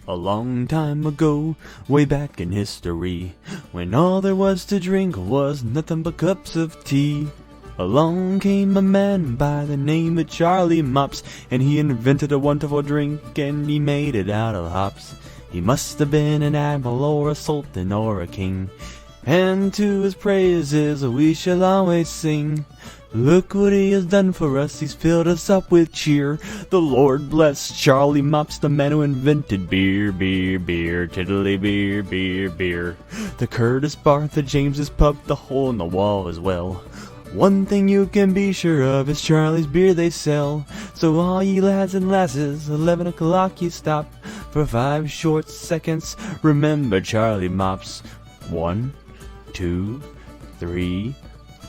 A long time ago, way back in history, when all there was to drink was nothing but cups of tea. Along came a man by the name of Charlie Mops, and he invented a wonderful drink, and he made it out of hops. He must have been an admiral or a sultan or a king, and to his praises we shall always sing. Look what he has done for us, he's filled us up with cheer. The Lord bless Charlie Mops, the man who invented beer, beer, beer, tiddly beer, beer, beer. The Curtis Bar, the James's Pub, the hole in the wall as well. One thing you can be sure of is Charlie's beer they sell. So all ye lads and lasses, 11 o'clock you stop for 5 short seconds. Remember Charlie Mops. 1, 2, 3,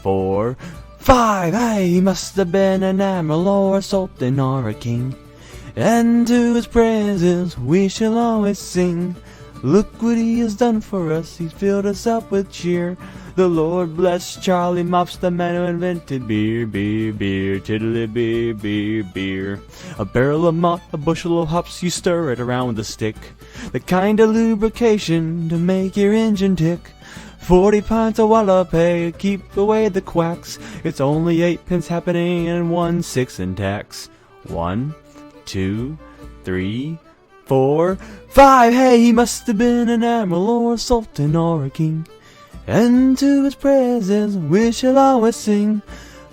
4, 5. Hey, he must have been an admiral or a sultan or a king, and to his praises we shall always sing. Look what he has done for us, he's filled us up with cheer. The Lord bless Charlie Mops, the man who invented beer, beer, beer, tiddly beer, beer, beer. A barrel of malt, a bushel of hops, you stir it around with a stick. The kind of lubrication to make your engine tick. 40 pints of wallop hay, keep away the quacks. It's only 8 pence happening and 1 6 in tax. 1, 2, 3, 4, 5. Hey, he must have been an admiral or a sultan or a king, and to his praises we shall always sing.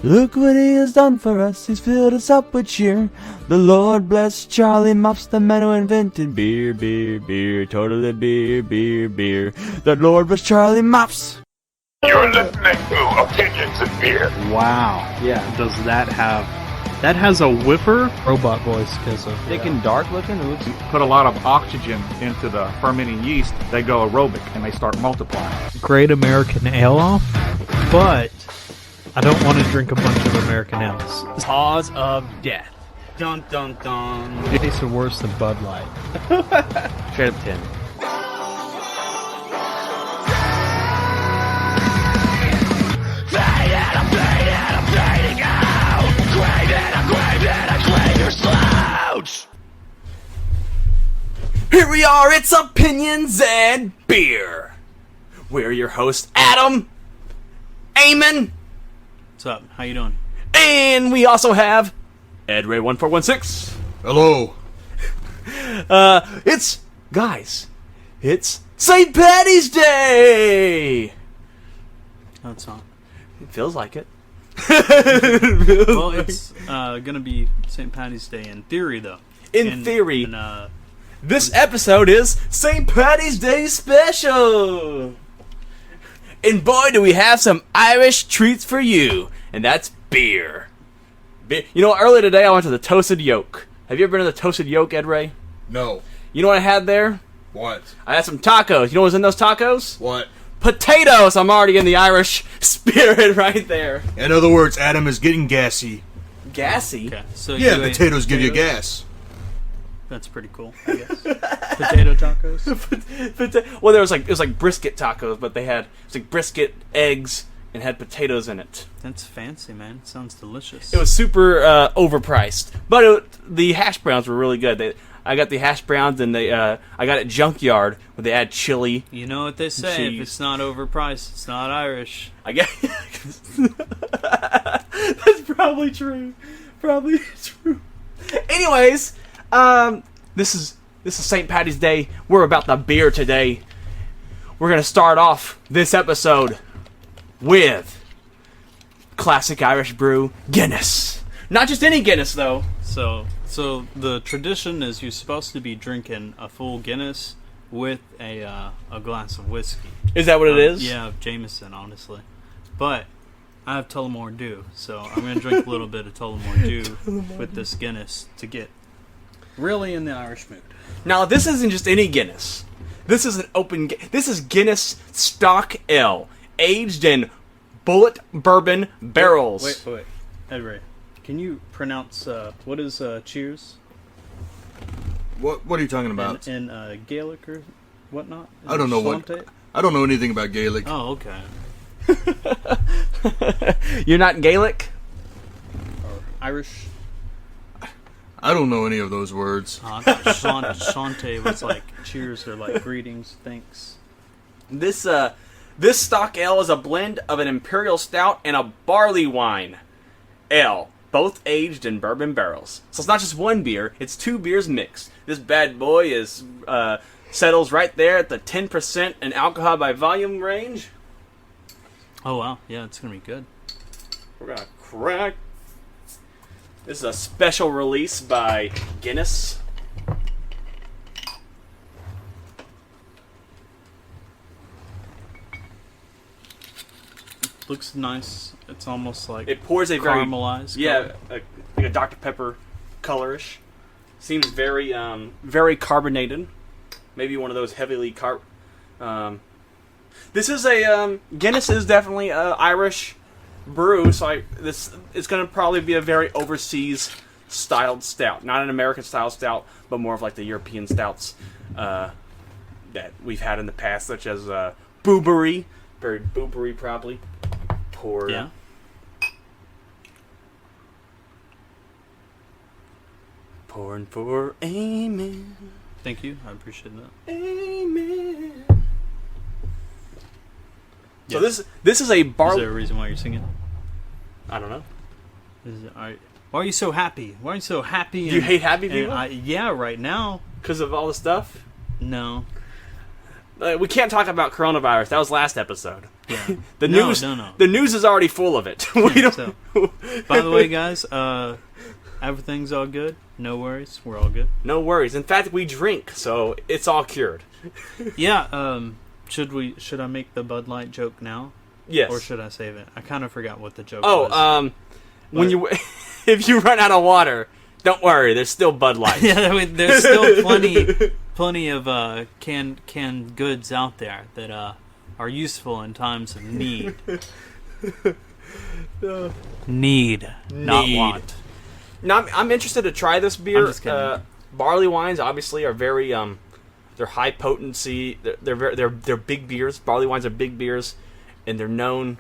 Look what he has done for us, he's filled us up with cheer. The Lord bless Charlie Mops, the man who invented beer, beer, beer, totally beer, beer, beer. The Lord bless Charlie Mops. You're listening to Opinions in Beer. Wow. Yeah. Does that have... That has a whiffer? Robot voice, because of... Thick and dark looking? Oops. Put a lot of oxygen into the fermenting yeast, they go aerobic and they start multiplying. Great American Ale off, but I don't want to drink a bunch of American Ales. Cause of death. Dun dun dun. It tastes worse than Bud Light. Straight up 10. Here we are, it's Opinions and Beer. We're your hosts, Adam, Eamon, What's up? How you doing? and we also have Ed Ray 1416. Hello. It's St. Patty's Day. No, it's not. It feels like it. Well, it's gonna be St. Patty's Day in theory, though. In theory. And, This episode is St. Patty's Day special! And boy, do we have some Irish treats for you, and that's beer. You know, earlier today I went to the Toasted Yolk. Have you ever been to the Toasted Yolk, Ed Ray? No. You know what I had there? What? I had some tacos. You know what was in those tacos? What? Potatoes! I'm already in the Irish spirit right there. In other words, Adam is getting gassy. Gassy? okay, so Yeah, you ate potatoes give you gas. That's pretty cool, I guess. Potato tacos? Well, it was like brisket tacos, but it was like brisket, eggs, and had potatoes in it. That's fancy, man. Sounds delicious. It was super overpriced, but the hash browns were really good. I got the hash browns, and I got at Junkyard where they add chili. You know what they say, cheese. if it's not overpriced, it's not Irish. I guess that's probably true. Probably true. Anyways, this is St. Patty's Day. We're about the beer today. We're gonna start off this episode with classic Irish brew, Guinness. Not just any Guinness, though. So the tradition is you're supposed to be drinking a full Guinness with a glass of whiskey. Is that what it is? Yeah, Jameson, honestly. But I have Tullamore Dew, so I'm going to drink a little bit of Tullamore Dew with this Guinness to get really in the Irish mood. Now, this isn't just any Guinness. This is This is Guinness Stock Ale, aged in bullet bourbon barrels. Wait. Ed Ray, can you pronounce what is cheers? What are you talking about? In Gaelic or whatnot? Is I don't it know Slante? I don't know anything about Gaelic. Oh, okay. You're not Gaelic? Or Irish? I don't know any of those words. I thought Shante was like cheers or like greetings, thanks. This stock ale is a blend of an imperial stout and a barley wine ale, both aged in bourbon barrels. So it's not just one beer; it's 2 beers mixed. This bad boy is settles right there at the 10% in alcohol by volume range. Oh wow, yeah, it's gonna be good. We're gonna crack. This is a special release by Guinness. Looks nice. It's almost like It pours a very caramelized. yeah, like a Dr. Pepper colorish. Seems very very carbonated. Maybe one of those heavily This is a Guinness is definitely a Irish brew, so this it's going to probably be a very overseas styled stout, not an American style stout, but more of like the European stouts that we've had in the past, such as Boobery, very Boobery probably. Pour Yeah. pouring for amen, Thank you. I appreciate that. amen. So Yeah. this is a Is barley. there a reason why you're singing? I don't know. Why are you so happy? Why are you so happy? Do you hate happy people? Yeah, right now. Because of all the stuff? No. We can't talk about coronavirus. That was last episode. Yeah. The No, news. no. The news is already full of it. We don't. So, by the way, guys, everything's all good. No worries. We're all good. No worries. In fact, we drink, so it's all cured. Yeah. Should I make the Bud Light joke now, Yes. or should I save it? I kind of forgot what the joke Oh, was. when you if you run out of water, don't worry. There's still Bud Light. Yeah, there's still plenty of canned goods out there that are useful in times of need. Need, not want. Now, I'm interested to try this beer. I'm just kidding. Barley wines obviously are very they're high potency. They're big beers. Barley wines are big beers, and they're known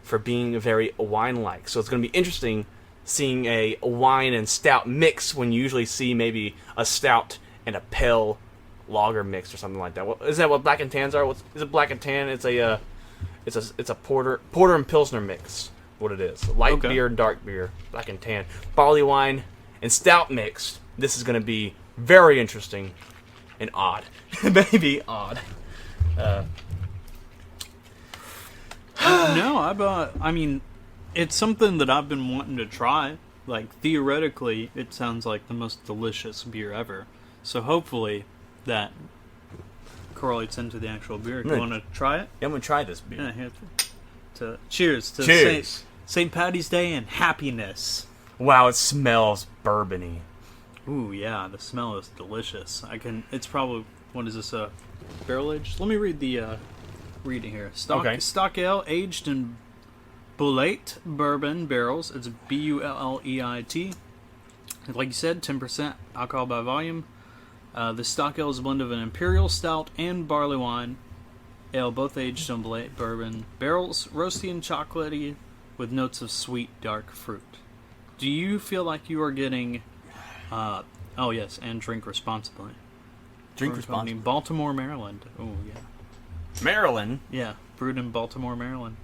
for being very wine-like. So it's going to be interesting seeing a wine and stout mix when you usually see maybe a stout and a pale lager mix or something like that. Isn't that what black and tans are? Is it black and tan? It's a porter and pilsner mix. What it is, light Okay. beer and dark beer, black and tan, barley wine and stout mixed. This is going to be very interesting and odd, maybe odd. No, I mean, it's something that I've been wanting to try. Like, theoretically, it sounds like the most delicious beer ever. So hopefully that correlates into the actual beer. Do you Right. want to try it? I'm going to try this beer. Yeah, here. Cheers to Cheers. St. Patty's Day and happiness. Wow, it smells bourbony. Ooh, yeah, the smell is delicious. It's probably, what is this, barrel aged? Let me read the reading here. Stock ale aged in Bulleit bourbon barrels. It's Bulleit. Like you said, 10% alcohol by volume. The stock ale is a blend of an imperial stout and barley wine ale, both aged in Bulleit bourbon barrels, roasty and chocolatey, with notes of sweet dark fruit. Do you feel like you are getting? Oh yes, and drink responsibly. Drink Brewing responsibly. Company, Baltimore, Maryland. Oh yeah, Maryland. yeah, brewed in Baltimore, Maryland.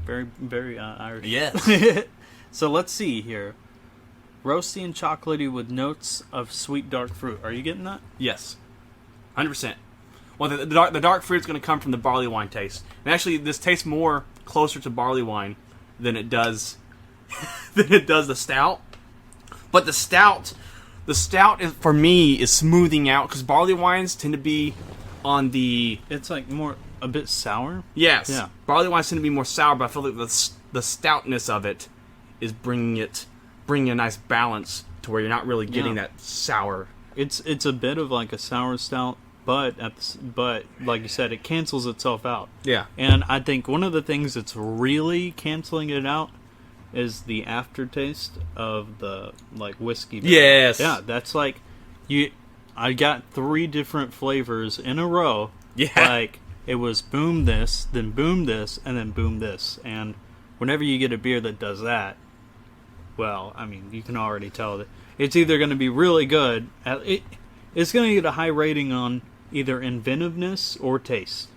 Very, very Irish. Yes. So let's see here. Roasty and chocolatey with notes of sweet dark fruit. Are you getting that? Yes. 100%. Well, the dark fruit's going to come from the barley wine taste. And actually, this tastes more closer to barley wine than it does the stout. But the stout is, for me, is smoothing out, because barley wines tend to be on the... It's like a bit sour. Yes. Yeah. Barley wines tend to be more sour, but I feel like the stoutness of it is bringing a nice balance to where you're not really getting Yeah. that sour. It's a bit of like a sour stout, but like you said, it cancels itself out. Yeah. And I think one of the things that's really canceling it out is the aftertaste of the like whiskey. Yes. Yeah, that's like I got 3 different flavors in a row. Yeah. Like it was boom this, then boom this, and then boom this. And whenever you get a beer that does that, well, I mean, you can already tell that it's either going to be really good. It's going to get a high rating on either inventiveness or taste.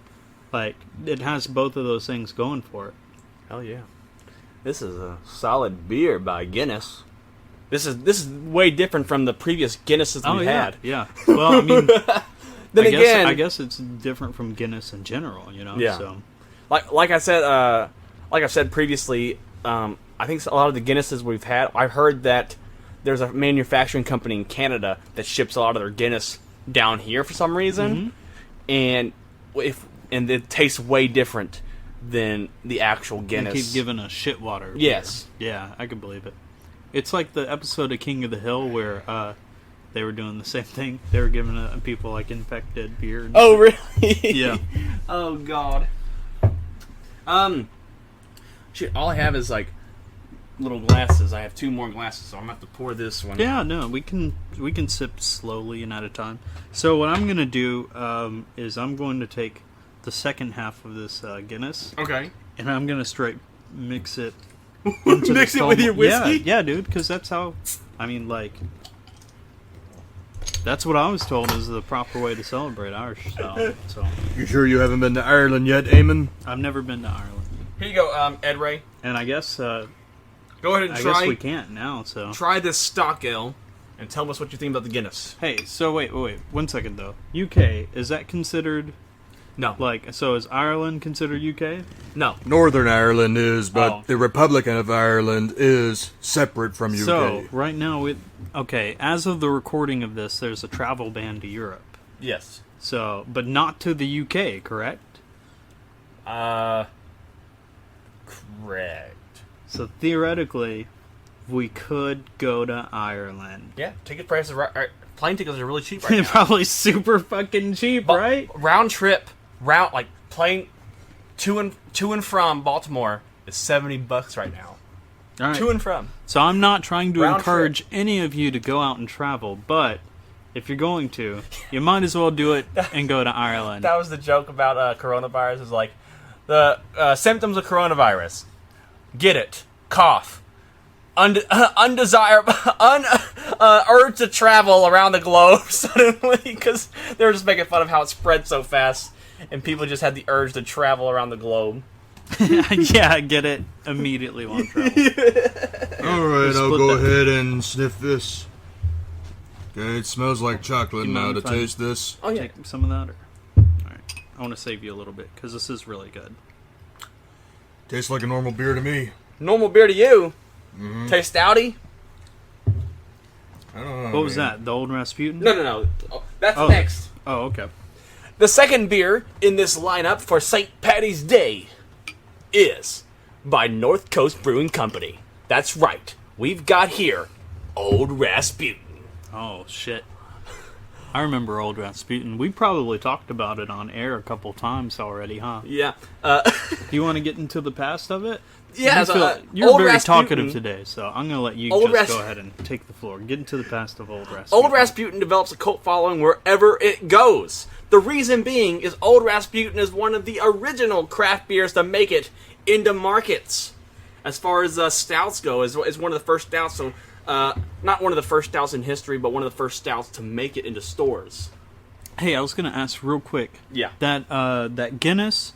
Like, it has both of those things going for it. Hell yeah. This is a solid beer by Guinness. This is way different from the previous Guinnesses we've had. Yeah. Well, I mean, I guess it's different from Guinness in general, you know. Yeah. So. Like I said previously, I think a lot of the Guinnesses we've had, I've heard that there's a manufacturing company in Canada that ships a lot of their Guinness down here for some reason, and it tastes way different than the actual Guinness. They keep giving us shit water. Yes. Beer. Yeah, I can believe it. It's like the episode of King of the Hill where they were doing the same thing. They were giving people like infected beer. And oh, really? Yeah. Oh, God. Shit, all I have is like little glasses. I have 2 more glasses, so I'm gonna have to pour this one. Yeah, no, we can sip slowly and at a time. So what I'm gonna do is I'm going to take the second half of this Guinness. Okay. And I'm gonna straight mix it. Mix it with your whiskey? Yeah, dude, because that's how. I mean, like. That's what I was told is the proper way to celebrate Irish style. So. You sure you haven't been to Ireland yet, Eamon? I've never been to Ireland. Here you go, Ed Ray. And I guess. Go ahead and I try. guess we can't now. So. Try this stock ale, and tell us what you think about the Guinness. Hey, so wait, 1 second though. UK, is that considered? No. Like, so is Ireland considered UK? No. Northern Ireland is, but Oh. the Republic of Ireland is separate from UK. So, right now, as of the recording of this, there's a travel ban to Europe. Yes. So, but not to the UK, correct? Correct. So, theoretically, we could go to Ireland. Yeah, ticket prices plane tickets are really cheap right now. Probably super fucking cheap, right? Round trip, like plane to and from Baltimore is $70 right now. All right. To and from. So I'm not trying to Round encourage any of you to go out and travel, but if you're going to, you might as well do it and go to Ireland. That was the joke about coronavirus. Is like the symptoms of coronavirus: get it, cough, undesirable, urge to travel around the globe suddenly, because they were just making fun of how it spread so fast, and people just had the urge to travel around the globe. Yeah, get it immediately while travel. Alright, I'll Split go that. ahead and sniff this. Okay, it smells like chocolate You now mind to if I taste this. Oh yeah. Take some of that? Alright. I want to save you a little bit, because this is really good. Tastes like a normal beer to me. Normal beer to you. Taste stouty? I don't know. What was man. that? The old Rasputin? No. Oh, that's Oh. next. Oh, okay. The second beer in this lineup for St. Patty's Day is by North Coast Brewing Company. That's right. We've got here Old Rasputin. Oh, shit. I remember old Rasputin. We probably talked about it on air a couple times already, huh? Yeah. Do you want to get into the past of it? Yeah, You so, feel- you're Old very Rasputin- talkative today, so I'm going to let you Old just Ras- go ahead and take the floor. Get into the past of old Rasputin. Old Rasputin develops a cult following wherever it goes. The reason being is Old Rasputin is one of the original craft beers to make it into markets. As far as stouts go, is one of the first stouts. So, not one of the first stouts in history, but one of the first stouts to make it into stores. Hey, I was going to ask real quick. Yeah. That Guinness,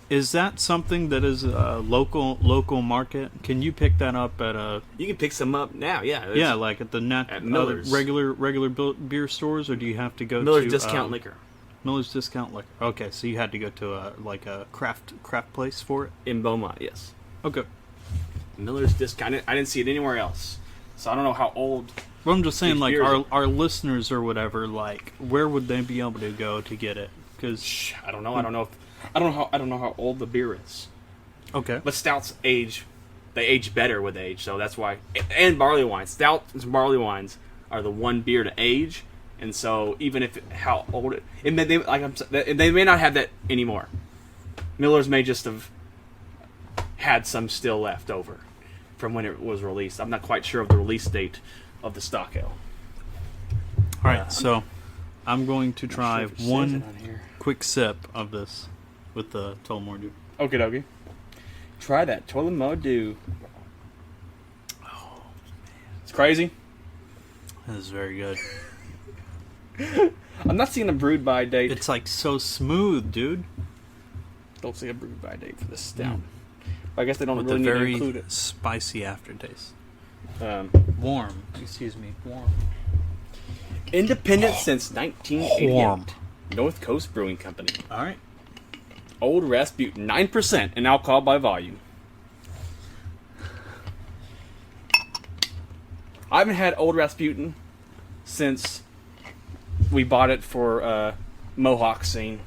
is that something that is a local market? Can you pick that up at a... You can pick some up now, yeah. Yeah, like at the At Miller's. regular beer stores, or do you have to go Miller's to... Discount Liquor Miller's Discount Liquor. Okay, so you had to go to a craft place for it? in Beaumont, yes. Okay. Miller's Discount. I didn't see it anywhere else. So I don't know how old... Well, I'm just saying, These like, beers our listeners or whatever, like, where would they be able to go to get it? Because... I don't know. I don't know how old the beer is. Okay. But stouts age, they age better with age, so that's why. And barley wines, stouts and barley wines are the one beer to age, and so even if how old it may, they may not have that anymore. Miller's may just have had some still left over from when it was released. I'm not quite sure of the release date of the stock ale. All right, so I'm going to try Sure if it says one it on here. quick sip of this with the Tullamore. Okie dokie. Try that Tullamore Dew. Oh, man. It's crazy. That is very good. I'm not seeing a brewed by date. It's like so smooth, dude. Don't see a brewed by date for this stout. I guess they don't With really a need to very include it. spicy aftertaste. Warm. Warm. Independent since 1988. Warm. North Coast Brewing Company. All right. Old Rasputin, 9% in alcohol by volume. I haven't had Old Rasputin since we bought it for Mohawk scene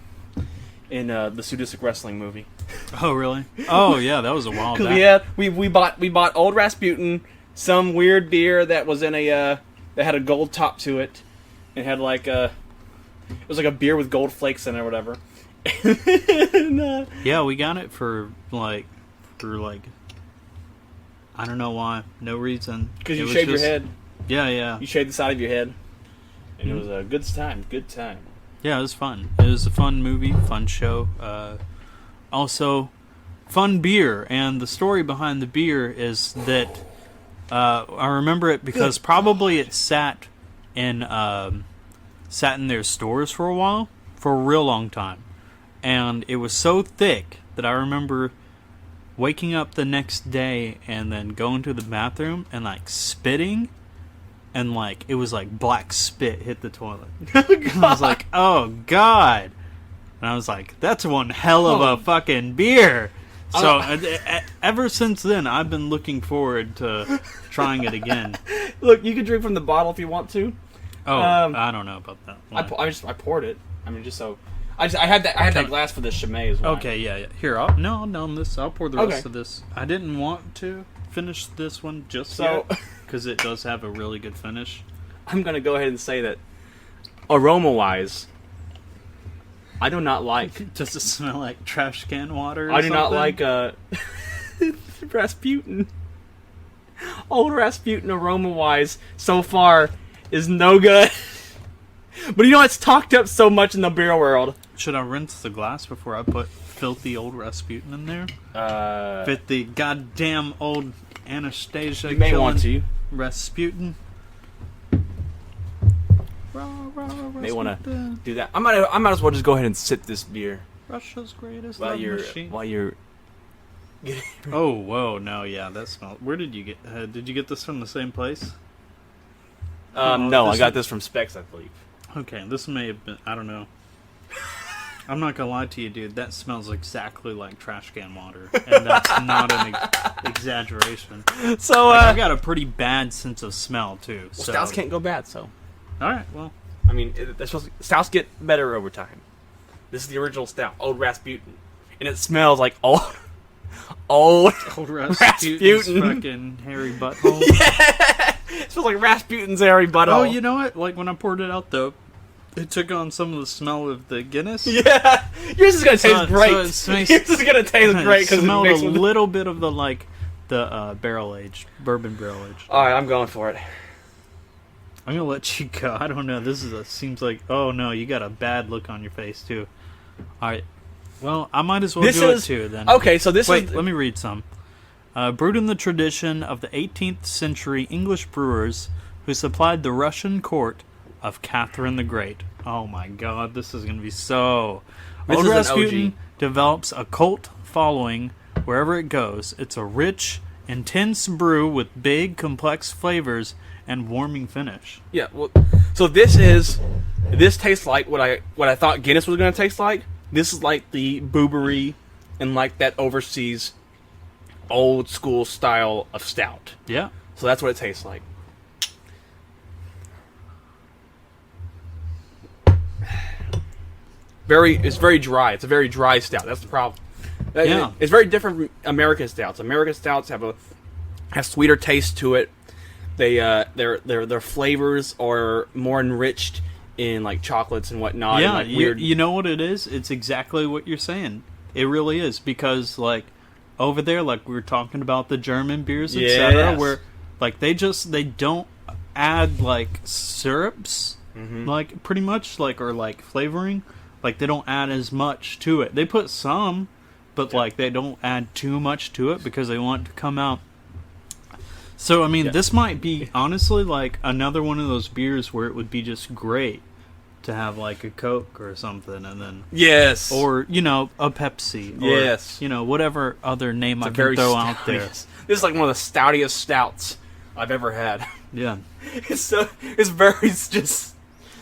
in the Sadistic Wrestling movie. Oh, really? Oh, yeah, that was a while back. Yeah, we bought Old Rasputin, some weird beer that was in a that had a gold top to it, and had like it was like a beer with gold flakes in it or whatever. And, Yeah, we got it for like I don't know why, no reason. because you It was shaved your just- head, Yeah. you shaved the side of your head, and it was a good time. Good time. Yeah, it was fun. It was a fun movie, fun show. Also, fun beer. And the story behind the beer is that I remember it because probably it sat in their stores for a while, for a real long time. And it was so thick that I remember waking up the next day and then going to the bathroom and like spitting. And, like, it was like black spit hit the toilet. And I was like, oh, God. And I was like, that's one hell of a fucking beer. So, ever since then, I've been looking forward to trying it again. Look, you can drink from the bottle if you want to. Oh, I don't know about that. I poured it. I mean, just so I had that glass for the Chimay as well. Okay, yeah. Here, I'll numb this. I'll pour the rest Okay. of this. I didn't want to finish this one just So- yet, because it does have a really good finish. I'm gonna go ahead and say that aroma-wise, I do not like. Does it smell like trash can water or I do not something? like Rasputin. Old Rasputin aroma-wise so far is no good. But you know it's talked up so much in the beer world. Should I rinse the glass before I put filthy old Rasputin in there? Fit The goddamn old Anastasia you may killing want to. Rasputin. May want to do that. I might as well just go ahead and sip this beer Russia's greatest while love you're machine. Oh, whoa, no, yeah, that smells. Where did you get? Did you get this from the same place? no, I this got is- this from Specs, I believe. Okay, this may have been. I don't know. I'm not gonna lie to you, dude. That smells exactly like trash can water, and that's not an exaggeration. So Like, I've got a pretty bad sense of smell too. So. stouts can't go bad. So All right, well, I mean, stouts get better over time. This is the original stout, Old Rasputin, and it smells like old old Rasputin's Rasputin. fucking hairy butthole. It smells like Rasputin's hairy butthole. Oh, you know what? Like when I poured it out, though, it took on some of the smell of the Guinness. Yeah, yours is gonna taste great. So it's Yours is gonna taste great because it smelled makes a little bit of the barrel aged bourbon barrel aged. All right, I'm going for it. I'm gonna let you go. I don't know. Seems like, oh no, you got a bad look on your face too. All right. Well, I might as well do it too then. Okay, so this Wait, is let me read some. Brewed in the tradition of the 18th century English brewers who supplied the Russian court of Catherine the Great. Oh my God, this is going to be so... This Old is an Rasputin OG. develops a cult following wherever it goes. It's a rich, intense brew with big, complex flavors and warming finish. Yeah, well, so this tastes like what I thought Guinness was going to taste like. This is like the boobery and like that overseas old school style of stout. Yeah. So that's what it tastes like. It's very dry. It's a very dry stout. That's the problem. Yeah. It's very different from American stouts. American stouts have sweeter taste to it. Their flavors are more enriched in like chocolates and whatnot. Yeah, and, like, weird. you know what it is? It's exactly what you're saying. It really is, because like over there, like we were talking about the German beers, etc., Yes. where like they don't add like syrups, like pretty much like or like flavoring, like they don't add as much to it. They put some, but like they don't add too much to it because they want it to come out So, I mean, this might be, honestly, like, another one of those beers where it would be just great to have, like, a Coke or something, and then... Yes. Or, you know, a Pepsi. Or, Yes. you know, whatever other name I can throw out there. This is like one of the stoutiest stouts I've ever had. Yeah. It's very just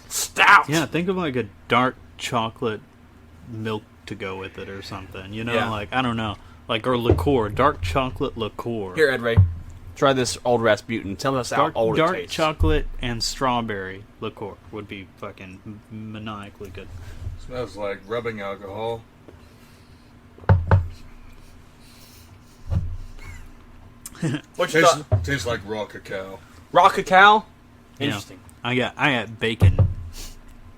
stout. Yeah, think of, like, a dark chocolate milk to go with it or something, you know? Yeah. Like, I don't know. Like, or liqueur. Dark chocolate liqueur. Here, Ed Ray, try this old Rasputin. Tell us how old it Dark tastes. chocolate and strawberry liqueur would be fucking maniacally good. Smells like rubbing alcohol. What you thought? Tastes like raw cacao. Raw cacao? Yeah. Interesting. I got bacon.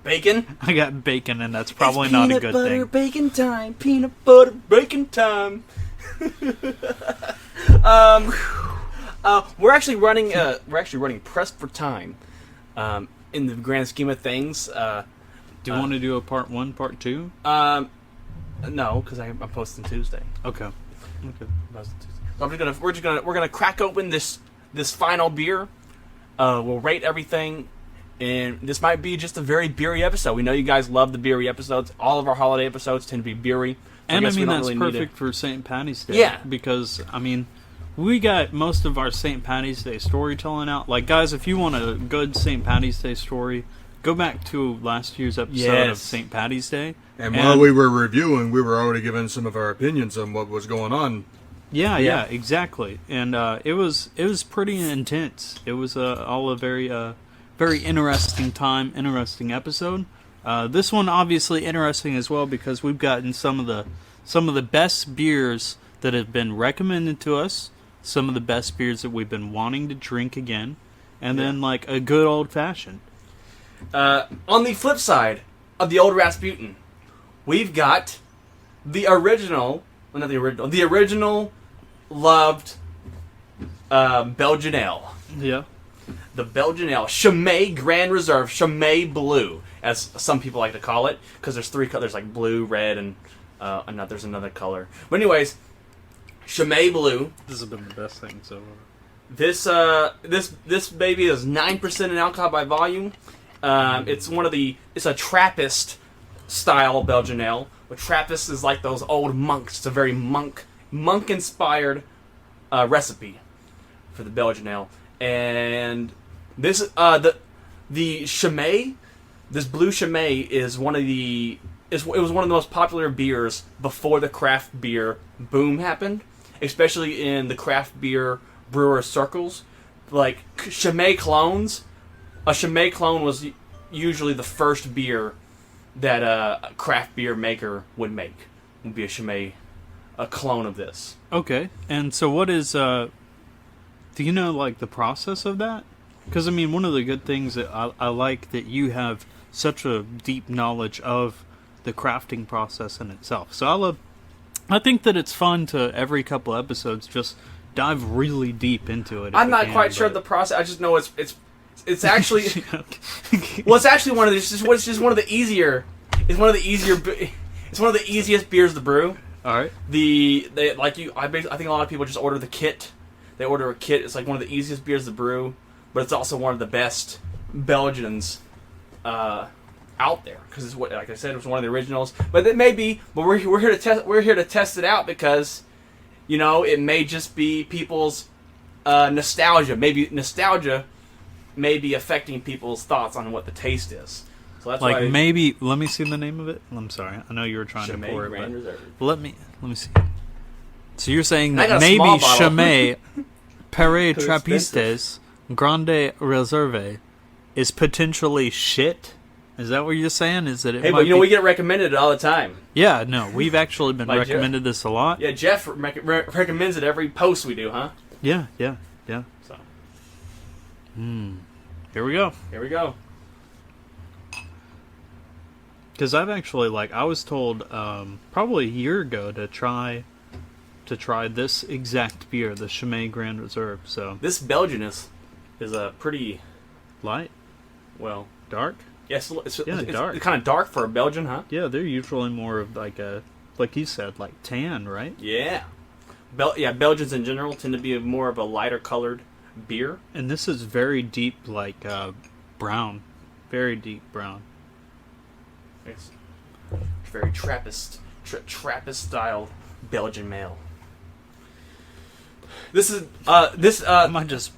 Bacon? I got bacon, and that's probably not a good thing. Bacon time. Peanut butter bacon time. We're actually running pressed for time. In the grand scheme of things. Do you want to do a part 1, part 2? No, because I'm posting Tuesday. Okay. So we're gonna crack open this final beer. We'll rate everything, and this might be just a very beery episode. We know you guys love the beery episodes. All of our holiday episodes tend to be beery. And I guess we mean, don't that's really perfect for St. Patty's Day. Yeah. Because, I mean, we got most of our St. Patty's Day storytelling out. Like, guys, if you want a good St. Patty's Day story, go back to last year's episode of St. Patty's Day. And while we were reviewing, we were already giving some of our opinions on what was going on. Yeah, exactly. And it was pretty intense. It was all a very interesting time, interesting episode. This one obviously interesting as well because we've gotten some of the best beers that have been recommended to us, some of the best beers that we've been wanting to drink again, and then like a good old fashioned. On the flip side of the old Rasputin, we've got the original loved Belgian ale. Yeah. The Belgian ale, Chimay Grand Reserve, Chimay Blue, as some people like to call it, because there's 3 colors, like blue, red, and there's another color. But anyways, Chimay Blue. This has been the best thing so far. This baby is 9% in alcohol by volume. It's a Trappist style Belgian ale. But Trappist is like those old monks. It's a very monk inspired recipe for the Belgian ale. And this the Chimay, this blue Chimay is it was one of the most popular beers before the craft beer boom happened, especially in the craft beer brewer circles. Like Chimay clones, a Chimay clone was usually the first beer that a craft beer maker would make. Would be a Chimay, a clone of this. Okay, and so what is do you know like the process of that? Because I mean, one of the good things that I like that you have such a deep knowledge of the crafting process in itself. So I think that it's fun to every couple episodes just dive really deep into it. I'm not quite sure of the process. I just know it's actually well, it's actually one of the it's just one of the easier. It's one of the easiest beers to brew. All right. I think a lot of people just order the kit. They order a kit. It's like one of the easiest beers to brew, but it's also one of the best Belgians out there because it's like I said, it was one of the originals. But it may be. But we're here to test. We're here to test it out because, it may just be people's nostalgia. Maybe nostalgia may be affecting people's thoughts on what the taste is. So that's like maybe. Let me see the name of it. I'm sorry. I know you were trying Chimay to pour Grand it. Reserve. Let me see. So you're saying I got that a maybe small bottle. Chimay Perret Too Trappistes Grande Reserve is potentially shit? Is that what you're saying? Is that it? Hey, might but we get recommended it all the time. Yeah, no, we've actually been By Jeff. recommended this a lot. Yeah, Jeff recommends it every post we do, huh? Yeah. So Here we go. here we go. Because I've actually I was told probably a year ago to try this exact beer, the Chimay Grand Reserve. So This Belgian is a pretty light, dark. yes. It's dark. It's kind of dark for a Belgian, huh? Yeah, they're usually more of like you said, tan, right? Yeah. Belgians in general tend to be more of a lighter colored beer. And this is very deep, like brown, very deep brown. It's very Trappist style Belgian ale. This is I might just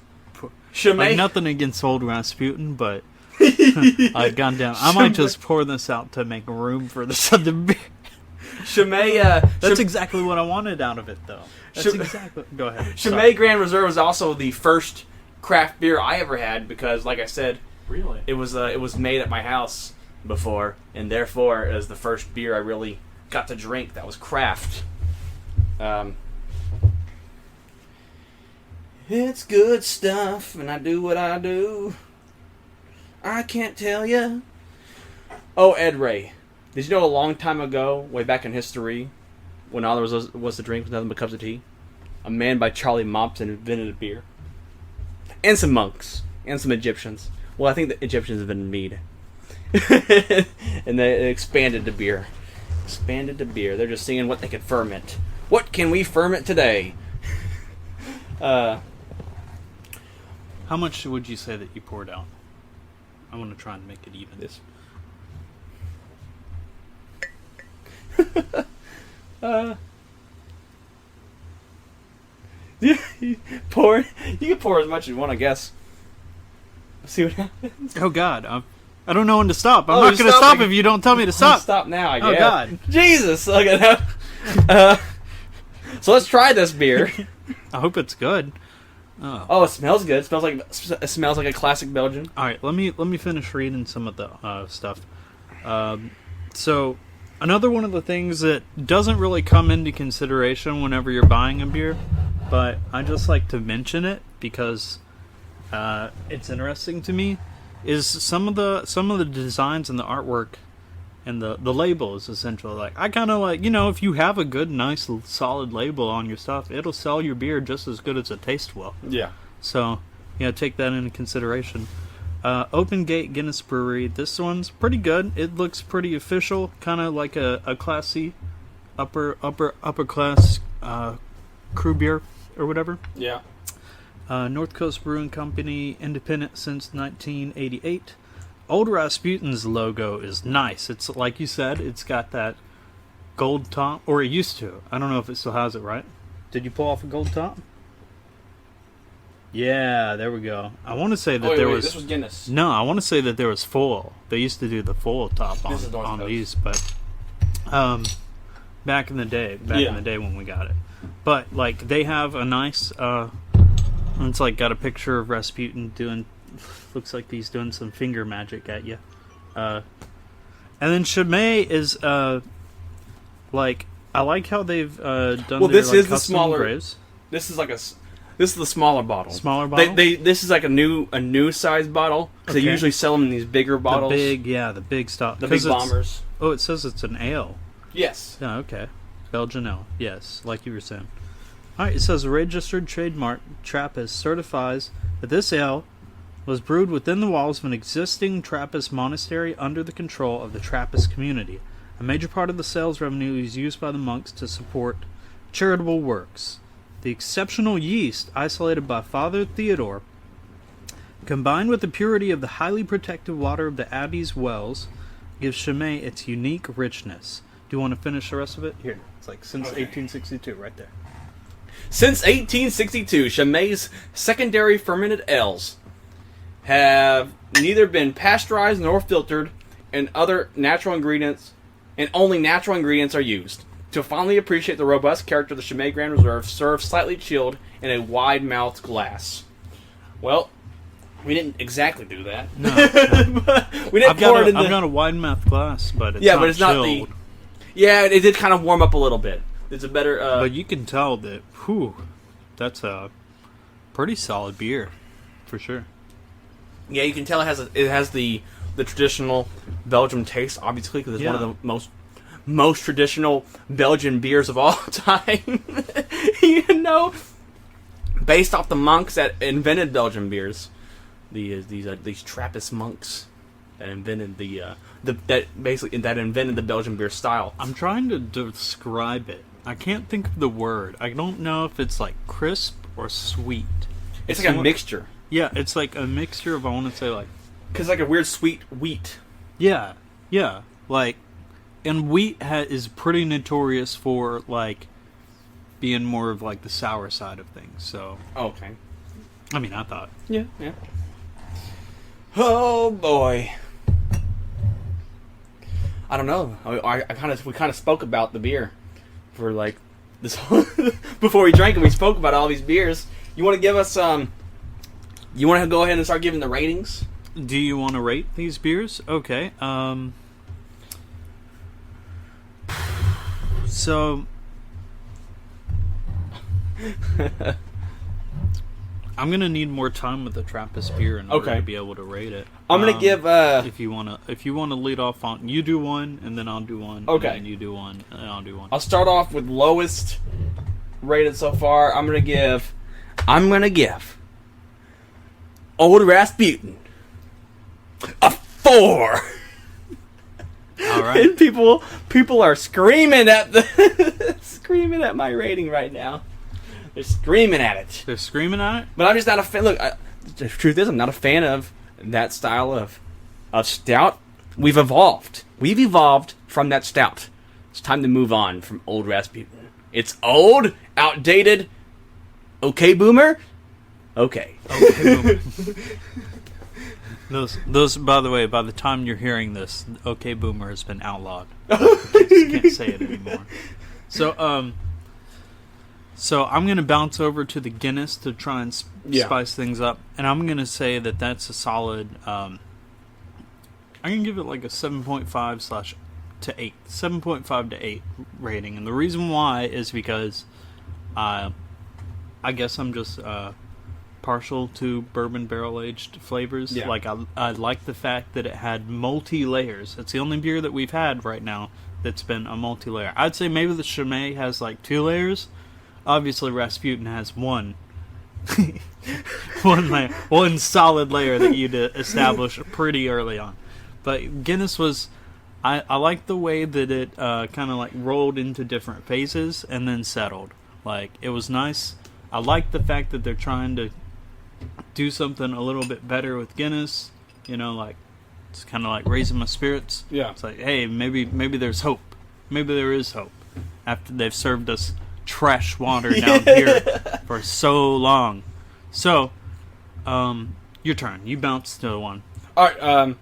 Chimay. like nothing against old Rasputin, but I've gone down. I might just pour this out to make room for this other beer. Chimay. That's exactly what I wanted out of it, though. That's exactly. Go ahead. Chimay Grand Reserve was also the first craft beer I ever had because, like I said, Really? it was made at my house before, and therefore it was the first beer I really got to drink that was craft. It's good stuff, and I do what I do. I can't tell you. Oh, Ed Ray. Did you know a long time ago, way back in history, when all there was to drink with nothing but cups of tea, a man by Charlie Mopson invented a beer? And some monks. And some Egyptians. Well, I think the Egyptians invented mead. And they expanded to beer. Expanded to beer. They're just seeing what they could ferment. What can we ferment today? How much would you say that you poured out? I want to try and make it even. This. You can pour as much as you want, I guess. See what happens. Oh God, I don't know when to stop. I'm Oh, not going to stop stop again. if you don't tell me to stop. Stop now, I guess. Oh God, Jesus! Look at that. So let's try this beer. I hope it's good. Oh, it smells good. It smells like a classic Belgian. All right, let me finish reading some of the stuff. So, another one of the things that doesn't really come into consideration whenever you're buying a beer, but I just like to mention it because it's interesting to me, is some of the designs and the artwork and the labels, essentially. Like, I kind of like, if you have a good, nice, solid label on your stuff, it'll sell your beer just as good as it tastes well. Yeah. So, take that into consideration. Open Gate Guinness Brewery. This one's pretty good. It looks pretty official, kind of like a classy, upper class crew beer or whatever. Yeah. North Coast Brewing Company, independent since 1988. Old Rasputin's logo is nice. It's like you said, it's got that gold top, or it used to. I don't know if it still has it, right? Did you pull off a gold top? Yeah, there we go. I want to say that this was Guinness. No, I want to say that there was foil. They used to do the foil top on these, but back in the day when we got it. But like they have a nice it's like got a picture of Rasputin doing, looks like he's doing some finger magic at you. And then Chimay is like, I like how they've done. Well, this is the custom smaller. graves. This is the smaller bottle. Smaller bottle. This is like a new size bottle because they usually sell them in these bigger bottles. The big stuff. The big bombers. Oh, it says it's an ale. Yes. Yeah, okay. Belgian ale. Yes, like you were saying. Alright, it says registered trademark Trappist certifies that this ale was brewed within the walls of an existing Trappist monastery under the control of the Trappist community. A major part of the sales revenue is used by the monks to support charitable works. The exceptional yeast isolated by Father Theodore, combined with the purity of the highly protected water of the abbey's wells, gives Chimay its unique richness. Do you want to finish the rest of it? Here, it's like since 1862, right there. Since 1862, Chimay's secondary fermented ales have neither been pasteurized nor filtered, and other natural ingredients, and only natural ingredients are used. To finally appreciate the robust character of the Chimay Grand Reserve, serve slightly chilled in a wide-mouthed glass. Well, we didn't exactly do that. No. We didn't pour it in the... I've got a wide-mouth glass, but it's not chilled. Yeah, it did kind of warm up a little bit. It's a better... But you can tell that, that's a pretty solid beer, for sure. Yeah, you can tell it has the traditional Belgian taste, obviously, because it's one of the most traditional Belgian beers of all time. Based off the monks that invented Belgian beers, these Trappist monks that invented that invented the Belgian beer style. I'm trying to describe it. I can't think of the word. I don't know if it's like crisp or sweet. It's like a mixture. Yeah, it's like a mixture of, I want to say, like... Because like a weird sweet wheat. Yeah, yeah. Like, and wheat is pretty notorious for, like, being more of, like, the sour side of things, so... Okay. I mean, I thought. Yeah. Oh, boy. I don't know. We kind of spoke about the beer for, like, this before we drank, and we spoke about all these beers. You want to give us you want to go ahead and start giving the ratings? Do you want to rate these beers? Okay. So I'm gonna need more time with the Trappist beer in order to be able to rate it. I'm gonna give if you wanna lead off on, you do one and then I'll do one. Okay. And then you do one and I'll do one. I'll start off with lowest rated so far. I'm gonna give Old Rasputin a 4. All right. And people are screaming at screaming at my rating right now. They're screaming at it. They're screaming at it? But I'm just not a fan. Look, the truth is, I'm not a fan of that style of stout. We've evolved. We've evolved from that stout. It's time to move on from Old Rasputin. It's old, outdated. Okay, boomer. Okay. Okay, boomer. Those. By the way, by the time you're hearing this, okay, boomer has been outlawed. Can't say it anymore. So I'm going to bounce over to the Guinness to try and spice things up. And I'm going to say that that's a solid... I'm going to give it like a 7.5 to 8. 7.5 to 8 rating. And the reason why is because I guess I'm just partial to bourbon barrel-aged flavors. Yeah. Like I like the fact that it had multi-layers. It's the only beer that we've had right now that's been a multi-layer. I'd say maybe the Chimay has like 2 layers. Obviously, Rasputin has one layer, one solid layer that you'd establish pretty early on. But Guinness was, I like the way that it kind of like rolled into different phases and then settled. Like, it was nice. I like the fact that they're trying to do something a little bit better with Guinness. You know, like, it's kind of like raising my spirits. Yeah. It's like, hey, maybe there's hope. Maybe there is hope after they've served us trash water down here for so long. So, your turn. You bounced to one. Alright,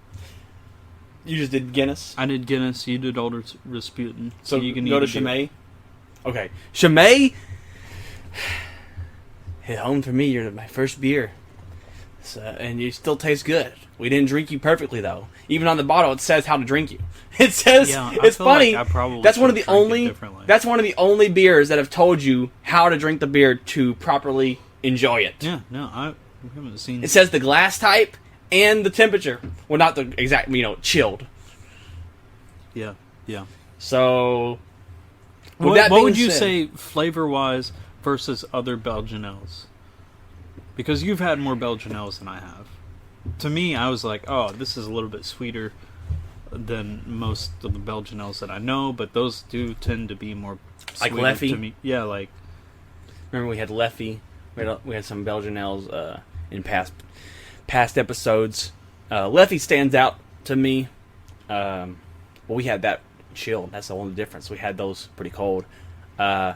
you just did Guinness? I did Guinness, you did Old Rasputin. So you can go to Chimay? Okay. Chimay hit home for me. You're my first beer. So, and you still taste good. We didn't drink you perfectly, though. Even on the bottle, it says how to drink you. It says, it's funny. Like I probably that's one of the That's one of the only beers that have told you how to drink the beer to properly enjoy it. Yeah, no, I haven't seen. It says the glass type and the temperature. Well, not the exact, chilled. Yeah. So, what would you say flavor-wise versus other Belgian ales? Because you've had more Belgian ales than I have. To me, I was like, oh, this is a little bit sweeter than most of the Belgian ales that I know, but those do tend to be more like sweeter Leffy? to me. Yeah, like... Remember we had Leffy. We had some Belgian ales in past episodes. Leffy stands out to me. Well, we had that chilled. That's the only difference. We had those pretty cold. It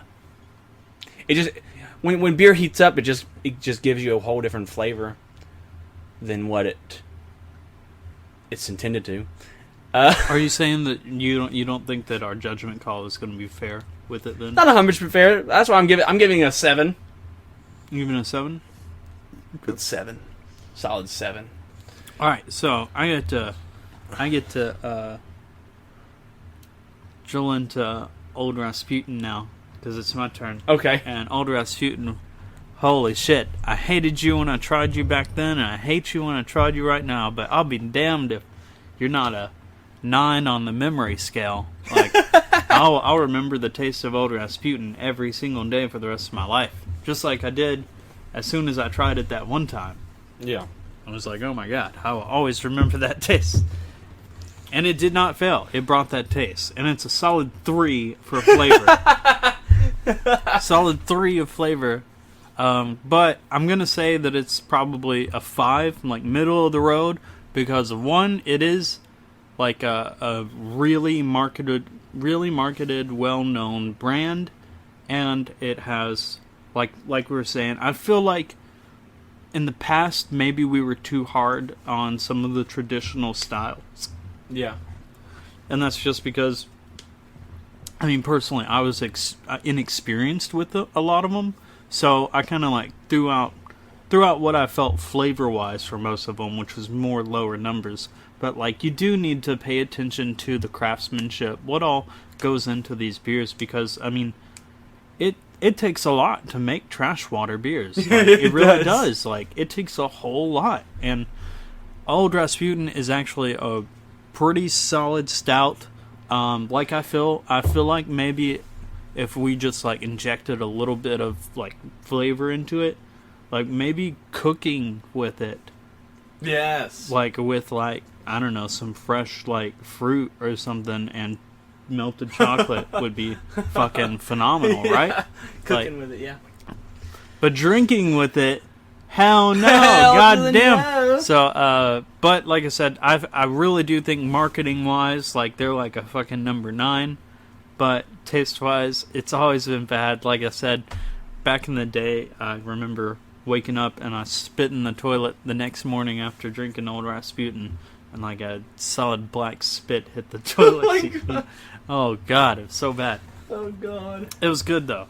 just when beer heats up, it just gives you a whole different flavor than what it's intended to. Are you saying that you don't think that our judgment call is going to be fair with it then? Not 100% fair. That's why I'm giving it a 7. You giving it a 7? Good 7. Solid 7. All right, so I get to drill into Old Rasputin now because it's my turn. Okay. And Old Rasputin, holy shit! I hated you when I tried you back then, and I hate you when I tried you right now. But I'll be damned if you're not a 9 on the memory scale. Like I'll remember the taste of Old Rasputin every single day for the rest of my life, just like I did as soon as I tried it that one time. Yeah. I was like, oh my god, I will always remember that taste. And it did not fail. It brought that taste. And it's a solid 3 for flavor. Solid 3 of flavor. But I'm gonna say that it's probably a 5, like middle of the road, because of one, it is like a really marketed, well-known brand, and it has like we were saying. I feel like in the past maybe we were too hard on some of the traditional styles. Yeah. And that's just because, I mean, personally, I was inexperienced with a lot of them, so I kind of like threw out what I felt flavor-wise for most of them, which was more lower numbers. But like, you do need to pay attention to the craftsmanship, what all goes into these beers, because I mean, it takes a lot to make trash water beers. Like, it really does. Like, it takes a whole lot, and Old Rasputin is actually a pretty solid stout. Like I feel like maybe if we just like injected a little bit of like flavor into it, like maybe cooking with it. Yes. Like with like, I don't know, some fresh like fruit or something and melted chocolate would be fucking phenomenal, right? Cooking like, with it, yeah. But drinking with it, hell no, goddamn. So, but like I said, I really do think marketing wise, like they're like a fucking number 9. But taste wise, it's always been bad. Like I said, back in the day, I remember waking up and I spit in the toilet the next morning after drinking Old Rasputin, and like a solid black spit hit the toilet seat. Oh god, it was so bad. Oh god. It was good though.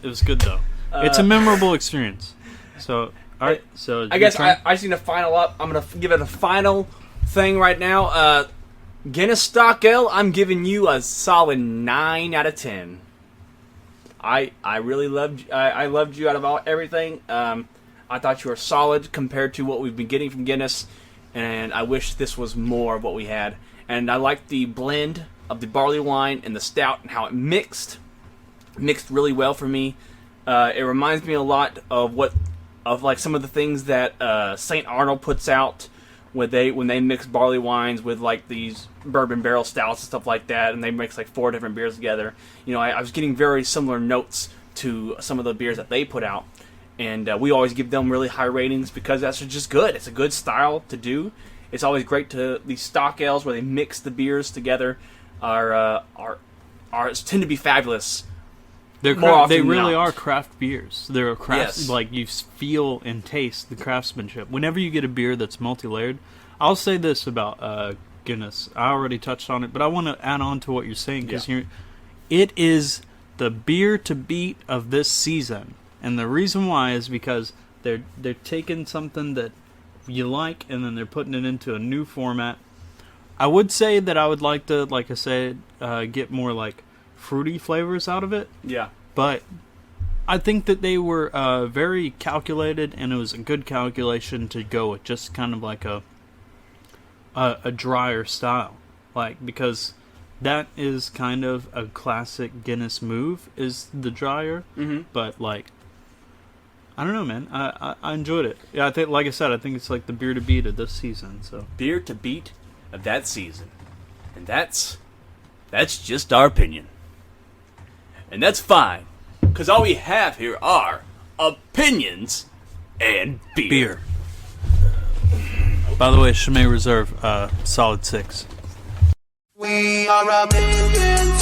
It's a memorable experience. So, all right. So I guess I just need to final up. I'm gonna give it a final thing right now. Guinness Stock Ale, I'm giving you a solid 9 out of 10. I really loved I loved you out of everything. I thought you were solid compared to what we've been getting from Guinness, and I wish this was more of what we had. And I liked the blend of the barley wine and the stout and how it mixed really well for me. It reminds me a lot of like some of the things that St. Arnold puts out when they mix barley wines with like these bourbon barrel stouts and stuff like that, and they mix like 4 different beers together. You know, I was getting very similar notes to some of the beers that they put out, and we always give them really high ratings because that's just good. It's a good style to do. It's always great to these stock ales where they mix the beers together are tend to be fabulous. They really are craft beers. They're a craft, like you feel and taste the craftsmanship. Whenever you get a beer that's multi-layered, I'll say this about Guinness. I already touched on it, but I want to add on to what you're saying because it is the beer to beat of this season, and the reason why is because they're taking something that you like and then they're putting it into a new format. I would say that I would like to, like I said, get more like fruity flavors out of it. Yeah. But I think that they were very calculated, and it was a good calculation to go with just kind of like a drier style. Like, because that is kind of a classic Guinness move, is the drier. Mm-hmm. But like, I don't know, man. I enjoyed it. Yeah, I think, like I said, I think it's like the beer to beat of this season. So beer to beat of that season, and that's just our opinion. And that's fine, because all we have here are opinions and beer. By the way, Chimay Reserve, solid 6. We are a million